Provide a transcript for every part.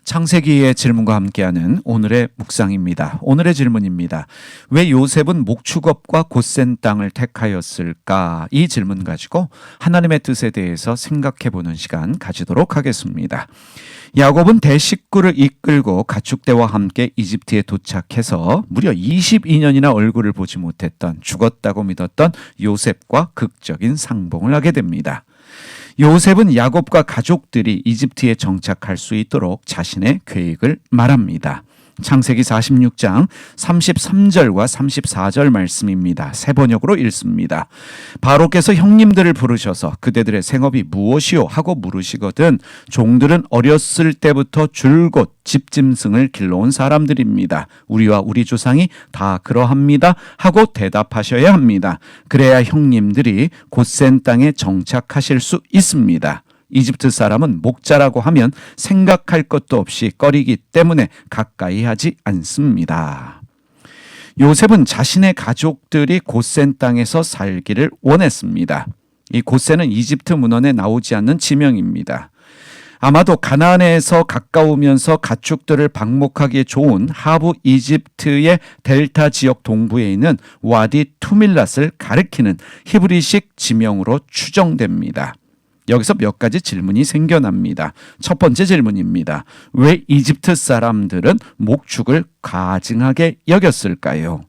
창세기의 질문과 함께하는 오늘의 묵상입니다. 오늘의 질문입니다. 왜 요셉은 목축업과 곧센 땅을 택하였을까? 이 질문 가지고 하나님의 뜻에 대해서 생각해보는 시간 가지도록 하겠습니다. 야곱은 대식구를 이끌고 가축대와 함께 이집트에 도착해서 무려 22년이나 얼굴을 보지 못했던, 죽었다고 믿었던 요셉과 극적인 상봉을 하게 됩니다. 요셉은 야곱과 가족들이 이집트에 정착할 수 있도록 자신의 계획을 말합니다. 창세기 46장 33절과 34절 말씀입니다. 새 번역으로 읽습니다. 바로께서 형님들을 부르셔서 그대들의 생업이 무엇이요 하고 물으시거든 종들은 어렸을 때부터 줄곧 집짐승을 길러온 사람들입니다. 우리와 우리 조상이 다 그러합니다 하고 대답하셔야 합니다. 그래야 형님들이 곧센 땅에 정착하실 수 있습니다. 이집트 사람은 목자라고 하면 생각할 것도 없이 꺼리기 때문에 가까이 하지 않습니다. 요셉은 자신의 가족들이 곧센 땅에서 살기를 원했습니다. 이 곧센은 이집트 문헌에 나오지 않는 지명입니다. 아마도 가나안에서 가까우면서 가축들을 방목하기에 좋은 하부 이집트의 델타 지역 동부에 있는 와디 투밀랏을 가리키는 히브리식 지명으로 추정됩니다. 여기서 몇 가지 질문이 생겨납니다. 첫 번째 질문입니다. 왜 이집트 사람들은 목축을 가증하게 여겼을까요?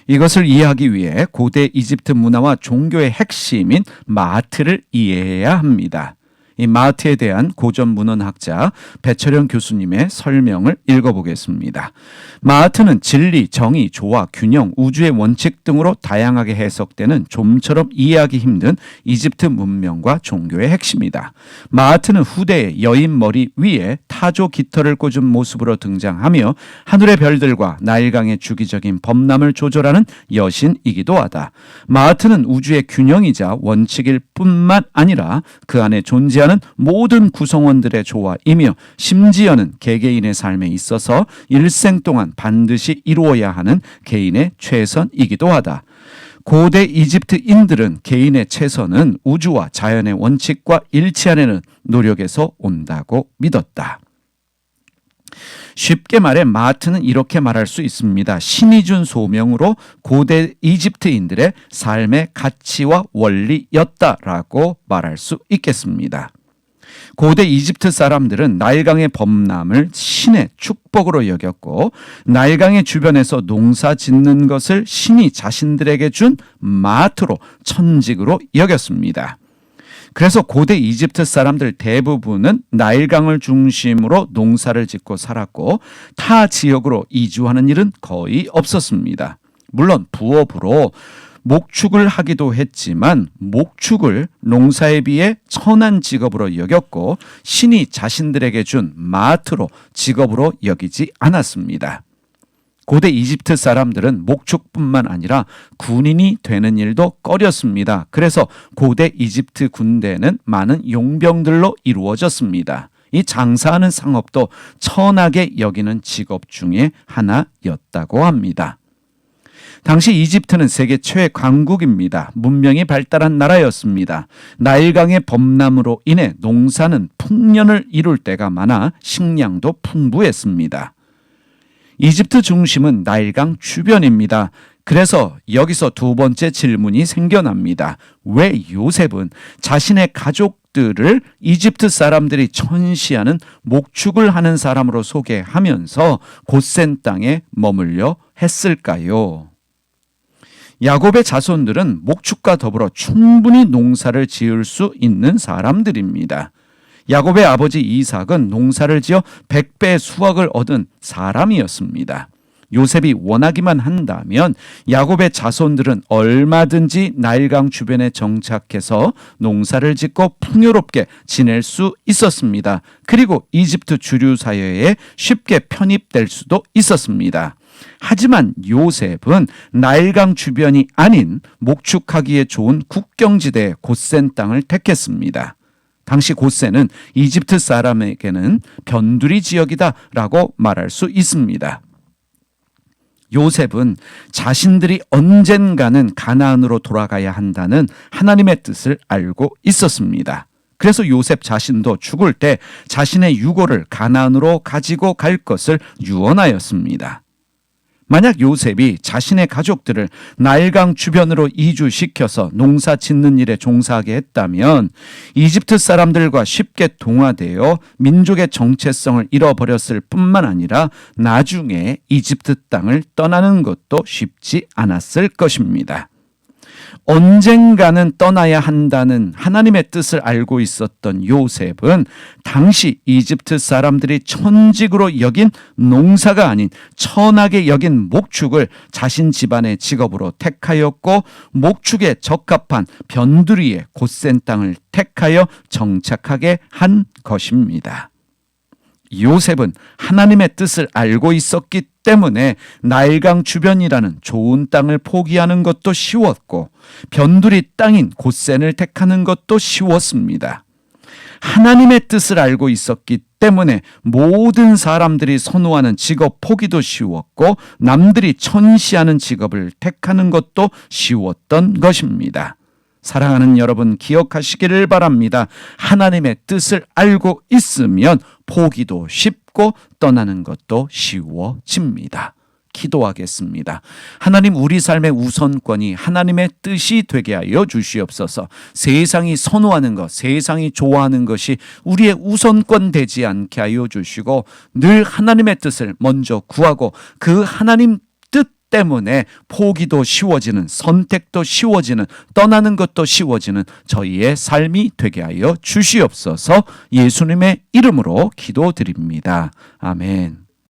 이것을 이해하기 위해 고대 이집트 문화와 종교의 핵심인 마트를 이해해야 합니다. 이 마트에 대한 고전 문헌학자 배철영 교수님의 설명을 읽어보겠습니다. 마트는 진리, 정의, 조화, 균형, 우주의 원칙 등으로 다양하게 해석되는 좀처럼 이해하기 힘든 이집트 문명과 종교의 핵심이다. 마트는 후대의 여인 머리 위에 타조 깃털을 꽂은 모습으로 등장하며 하늘의 별들과 나일강의 주기적인 범람을 조절하는 여신이기도 하다. 마트는 우주의 균형이자 원칙일 뿐만 아니라 그 안에 존재하는 모든 구성원들의 조화이며 심지어는 개개인의 삶에 있어서 일생 동안 반드시 이루어야 하는 개인의 최선이기도 하다. 고대 이집트인들은 개인의 최선은 우주와 자연의 원칙과 일치하려는 노력에서 온다고 믿었다. 쉽게 말해 마트는 이렇게 말할 수 있습니다. 신이 준 소명으로 고대 이집트인들의 삶의 가치와 원리였다라고 말할 수 있겠습니다. 고대 이집트 사람들은 나일강의 범람을 신의 축복으로 여겼고 나일강의 주변에서 농사 짓는 것을 신이 자신들에게 준 마트로 천직으로 여겼습니다. 그래서 고대 이집트 사람들 대부분은 나일강을 중심으로 농사를 짓고 살았고 타 지역으로 이주하는 일은 거의 없었습니다. 물론 부업으로 목축을 하기도 했지만 목축을 농사에 비해 천한 직업으로 여겼고 신이 자신들에게 준 마트로 직업으로 여기지 않았습니다. 고대 이집트 사람들은 목축뿐만 아니라 군인이 되는 일도 꺼렸습니다. 그래서 고대 이집트 군대는 많은 용병들로 이루어졌습니다. 이 장사하는 상업도 천하게 여기는 직업 중에 하나였다고 합니다. 당시 이집트는 세계 최애 강국입니다. 문명이 발달한 나라였습니다. 나일강의 범람으로 인해 농사는 풍년을 이룰 때가 많아 식량도 풍부했습니다. 이집트 중심은 나일강 주변입니다. 그래서 여기서 두 번째 질문이 생겨납니다. 왜 요셉은 자신의 가족들을 이집트 사람들이 천시하는 목축을 하는 사람으로 소개하면서 곧센 땅에 머물려 했을까요? 야곱의 자손들은 목축과 더불어 충분히 농사를 지을 수 있는 사람들입니다. 야곱의 아버지 이삭은 농사를 지어 100배의 수확을 얻은 사람이었습니다. 요셉이 원하기만 한다면 야곱의 자손들은 얼마든지 나일강 주변에 정착해서 농사를 짓고 풍요롭게 지낼 수 있었습니다. 그리고 이집트 주류 사회에 쉽게 편입될 수도 있었습니다. 하지만 요셉은 나일강 주변이 아닌 목축하기에 좋은 국경지대의 곧센 땅을 택했습니다. 당시 곧센은 이집트 사람에게는 변두리 지역이다라고 말할 수 있습니다. 요셉은 자신들이 언젠가는 가나안으로 돌아가야 한다는 하나님의 뜻을 알고 있었습니다. 그래서 요셉 자신도 죽을 때 자신의 유고를 가나안으로 가지고 갈 것을 유언하였습니다. 만약 요셉이 자신의 가족들을 나일강 주변으로 이주시켜서 농사 짓는 일에 종사하게 했다면 이집트 사람들과 쉽게 동화되어 민족의 정체성을 잃어버렸을 뿐만 아니라 나중에 이집트 땅을 떠나는 것도 쉽지 않았을 것입니다. 언젠가는 떠나야 한다는 하나님의 뜻을 알고 있었던 요셉은 당시 이집트 사람들이 천직으로 여긴 농사가 아닌 천하게 여긴 목축을 자신 집안의 직업으로 택하였고 목축에 적합한 변두리의 곧센 땅을 택하여 정착하게 한 것입니다. 요셉은 하나님의 뜻을 알고 있었기 때문에 나일강 주변이라는 좋은 땅을 포기하는 것도 쉬웠고 변두리 땅인 곧센을 택하는 것도 쉬웠습니다. 하나님의 뜻을 알고 있었기 때문에 모든 사람들이 선호하는 직업 포기도 쉬웠고 남들이 천시하는 직업을 택하는 것도 쉬웠던 것입니다. 사랑하는 여러분, 기억하시기를 바랍니다. 하나님의 뜻을 알고 있으면 포기도 쉽고 떠나는 것도 쉬워집니다. 기도하겠습니다. 하나님, 우리 삶의 우선권이 하나님의 뜻이 되게 하여 주시옵소서. 세상이 선호하는 것, 세상이 좋아하는 것이 우리의 우선권 되지 않게 하여 주시고 늘 하나님의 뜻을 먼저 구하고 그 하나님 때문에 포기도 쉬워지는, 선택도 쉬워지는, 떠나는 것도 쉬워지는 저희의 삶이 되게 하여 주시옵소서. 예수님의 이름으로 기도드립니다. 아멘.